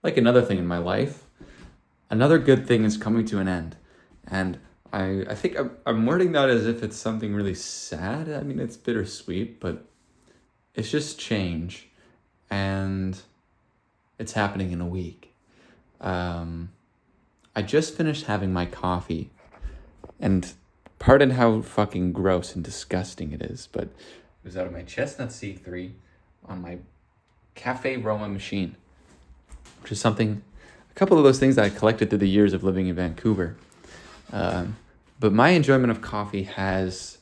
like another thing in my life, another good thing is coming to an end. And I think I'm wording that as if it's something really sad. I mean, it's bittersweet, but it's just change. And it's happening in a week. I just finished having my coffee. And pardon how fucking gross and disgusting it is, but it was out of my Chestnut C3 on my Cafe Roma machine, which is something, a couple of those things that I collected through the years of living in Vancouver. But my enjoyment of coffee has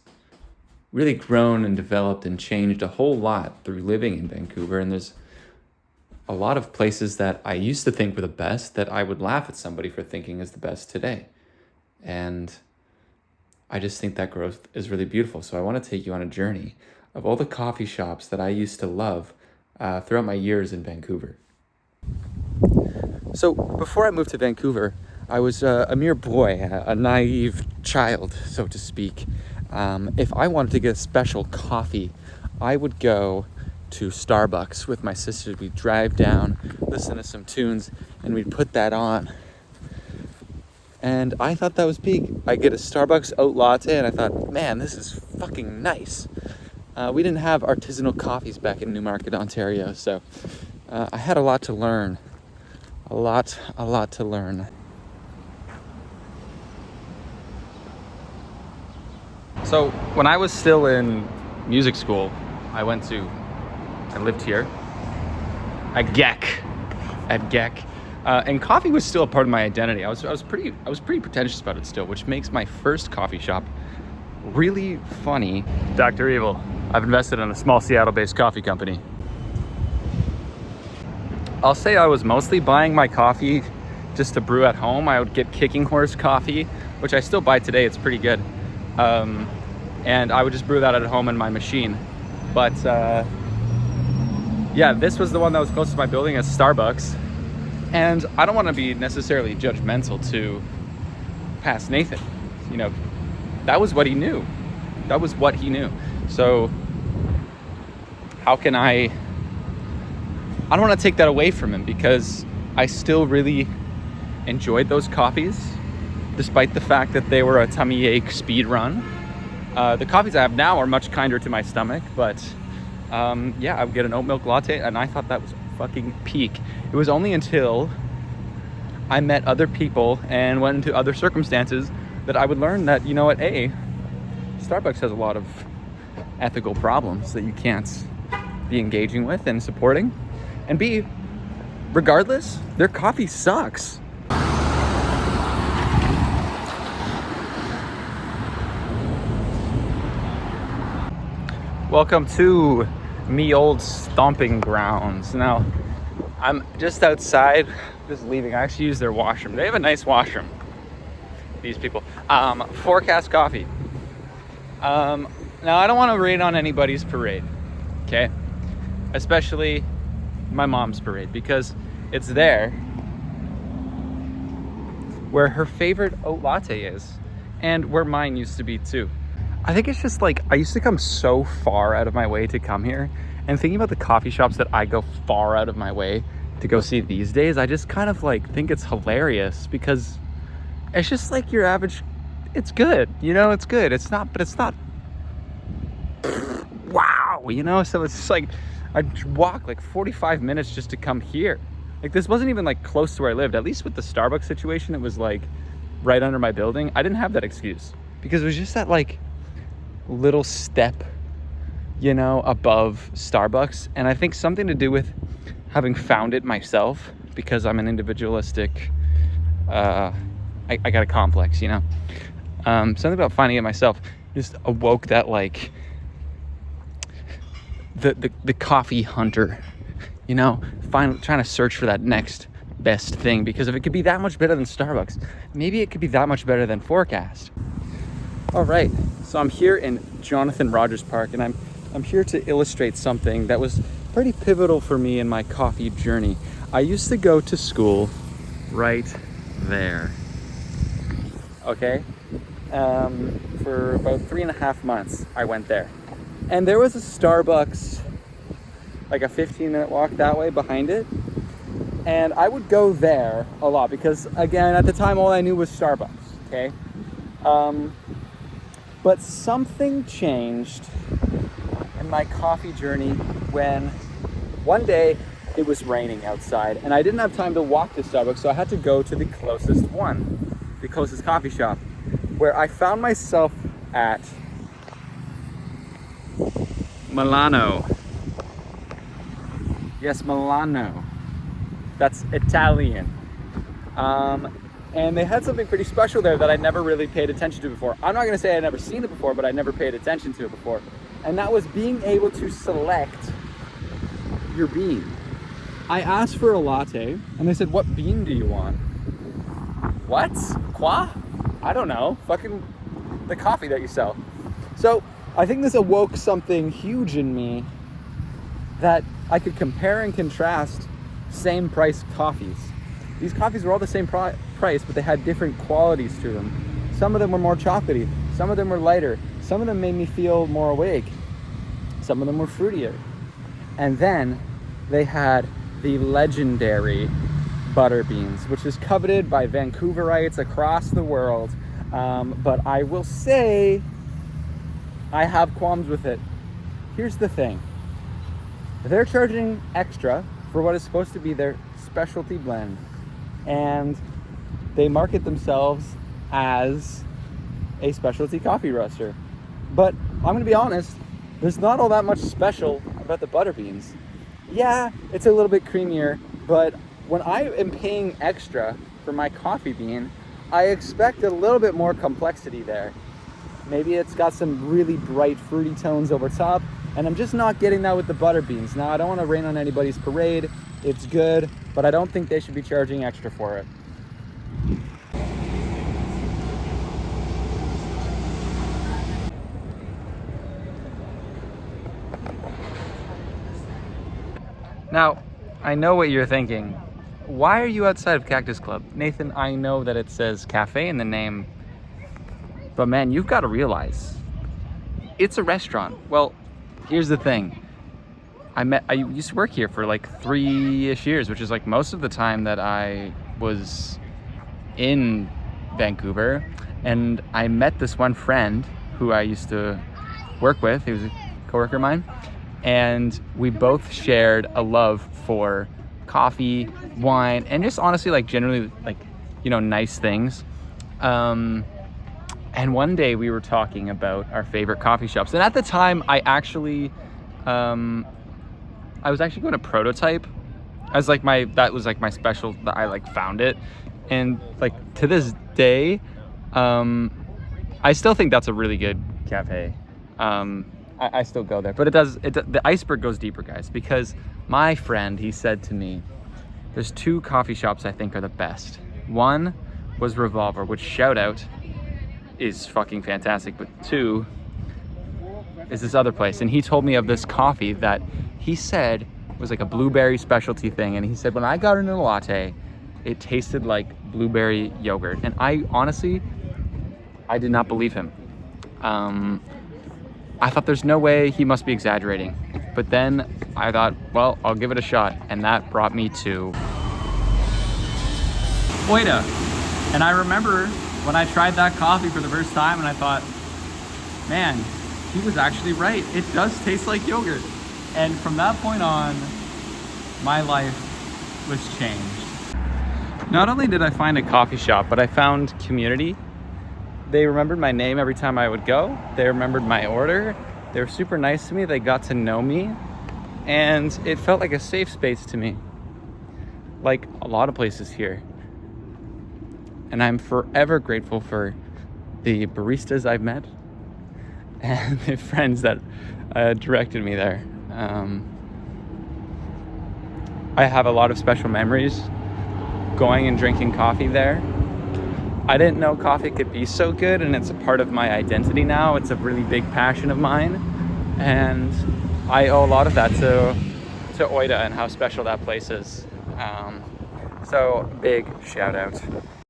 really grown and developed and changed a whole lot through living in Vancouver. And there's a lot of places that I used to think were the best that I would laugh at somebody for thinking is the best today. And I just think that growth is really beautiful. So I want to take you on a journey of all the coffee shops that I used to love throughout my years in Vancouver. So before I moved to Vancouver, I was a mere boy, a naive child, so to speak. If I wanted to get a special coffee, I would go to Starbucks with my sisters. We'd drive down, listen to some tunes, and we'd put that on. And I thought that was peak. I get a Starbucks oat latte, and I thought, man, this is fucking nice. We didn't have artisanal coffees back in Newmarket, Ontario, so I had a lot to learn. A lot to learn. So when I was still in music school, I lived here at GEC. And coffee was still a part of my identity. I was pretty pretentious about it still, which makes my first coffee shop really funny. Dr. Evil, I've invested in a small Seattle-based coffee company. I'll say I was mostly buying my coffee just to brew at home. I would get Kicking Horse coffee, which I still buy today. It's pretty good. And I would just brew that at home in my machine. But yeah, this was the one that was closest to my building as Starbucks. And I don't want to be necessarily judgmental to past Nathan. You know, that was what he knew. So how can I don't want to take that away from him, because I still really enjoyed those coffees, despite the fact that they were a tummy ache speed run. The coffees I have now are much kinder to my stomach, but yeah, I would get an oat milk latte, and I thought that was fucking peak. It was only until I met other people and went into other circumstances that I would learn that, you know what, A, Starbucks has a lot of ethical problems that you can't be engaging with and supporting, and B, regardless, their coffee sucks. Welcome to me old stomping grounds. Now, I'm just outside, just leaving. I actually use their washroom. They have a nice washroom, these people. Forecast coffee. Now, I don't want to rain on anybody's parade, okay? Especially my mom's parade, because it's there where her favorite oat latte is, and where mine used to be too. I think it's just like, I used to come so far out of my way to come here, and thinking about the coffee shops that I go far out of my way to go see these days, I just kind of like think it's hilarious, because it's just like your average, it's good, you know, it's good. It's not wow, you know? So it's just like, I walk like 45 minutes just to come here. Like, this wasn't even like close to where I lived. At least with the Starbucks situation, it was like right under my building. I didn't have that excuse, because it was just that like little step, you know, above Starbucks. And I think something to do with having found it myself, because I'm an individualistic, I got a complex, you know. Something about finding it myself just awoke that like the coffee hunter, you know, trying to search for that next best thing, because if it could be that much better than Starbucks, maybe it could be that much better than Forecast. All right, so I'm here in Jonathan Rogers Park, and I'm here to illustrate something that was pretty pivotal for me in my coffee journey. I used to go to school right there, okay? For about 3.5 months, I went there. And there was a Starbucks, like a 15-minute walk that way behind it. And I would go there a lot because, again, at the time, all I knew was Starbucks, okay? But something changed in my coffee journey when one day it was raining outside and I didn't have time to walk to Starbucks, so I had to go to the closest coffee shop, where I found myself at Milano. Yes, Milano. That's Italian. And they had something pretty special there that I never really paid attention to before. I'm not gonna say I'd never seen it before, but I never paid attention to it before. And that was being able to select your bean. I asked for a latte and they said, "What bean do you want?" What? Qua? I don't know. Fucking the coffee that you sell. So I think this awoke something huge in me, that I could compare and contrast same price coffees. These coffees were all the same price, but they had different qualities to them. Some of them were more chocolatey, some of them were lighter, some of them made me feel more awake, some of them were fruitier. And then they had the legendary butter beans, which is coveted by Vancouverites across the world. But I will say, I have qualms with it. Here's the thing. They're charging extra for what is supposed to be their specialty blend. And they market themselves as a specialty coffee roaster. But I'm gonna be honest, there's not all that much special about the butter beans. Yeah, it's a little bit creamier, but when I am paying extra for my coffee bean, I expect a little bit more complexity there. Maybe it's got some really bright fruity tones over top, and I'm just not getting that with the butter beans. Now, I don't want to rain on anybody's parade. It's good, but I don't think they should be charging extra for it. Now, I know what you're thinking. Why are you outside of Cactus Club? Nathan, I know that it says cafe in the name, but man, you've got to realize it's a restaurant. Well, here's the thing. I used to work here for like 3-ish years, which is like most of the time that I was in Vancouver. And I met this one friend who I used to work with. He was a coworker of mine. And we both shared a love for coffee, wine, and just honestly, like generally, like, you know, nice things. And one day we were talking about our favorite coffee shops. And at the time, I was actually going to Prototype as like that was like my special, that I like found it. And like to this day, I still think that's a really good cafe. I still go there, but the iceberg goes deeper, guys, because my friend, he said to me, there's 2 coffee shops I think are the best. One was Revolver, which, shout out, is fucking fantastic, but 2 is this other place. And he told me of this coffee that he said was like a blueberry specialty thing. And he said, when I got it in a latte, it tasted like blueberry yogurt. And I honestly, I did not believe him. I thought there's no way, he must be exaggerating. But then I thought, well, I'll give it a shot. And that brought me to Oida. And I remember when I tried that coffee for the first time and I thought, man, he was actually right. It does taste like yogurt. And from that point on, my life was changed. Not only did I find a coffee shop, but I found community. They remembered my name every time I would go. They remembered my order. They were super nice to me. They got to know me. And it felt like a safe space to me, like a lot of places here. And I'm forever grateful for the baristas I've met and the friends that directed me there. I have a lot of special memories going and drinking coffee there. I didn't know coffee could be so good, and it's a part of my identity now. It's a really big passion of mine, and I owe a lot of that to Oida and how special that place is. So big shout out.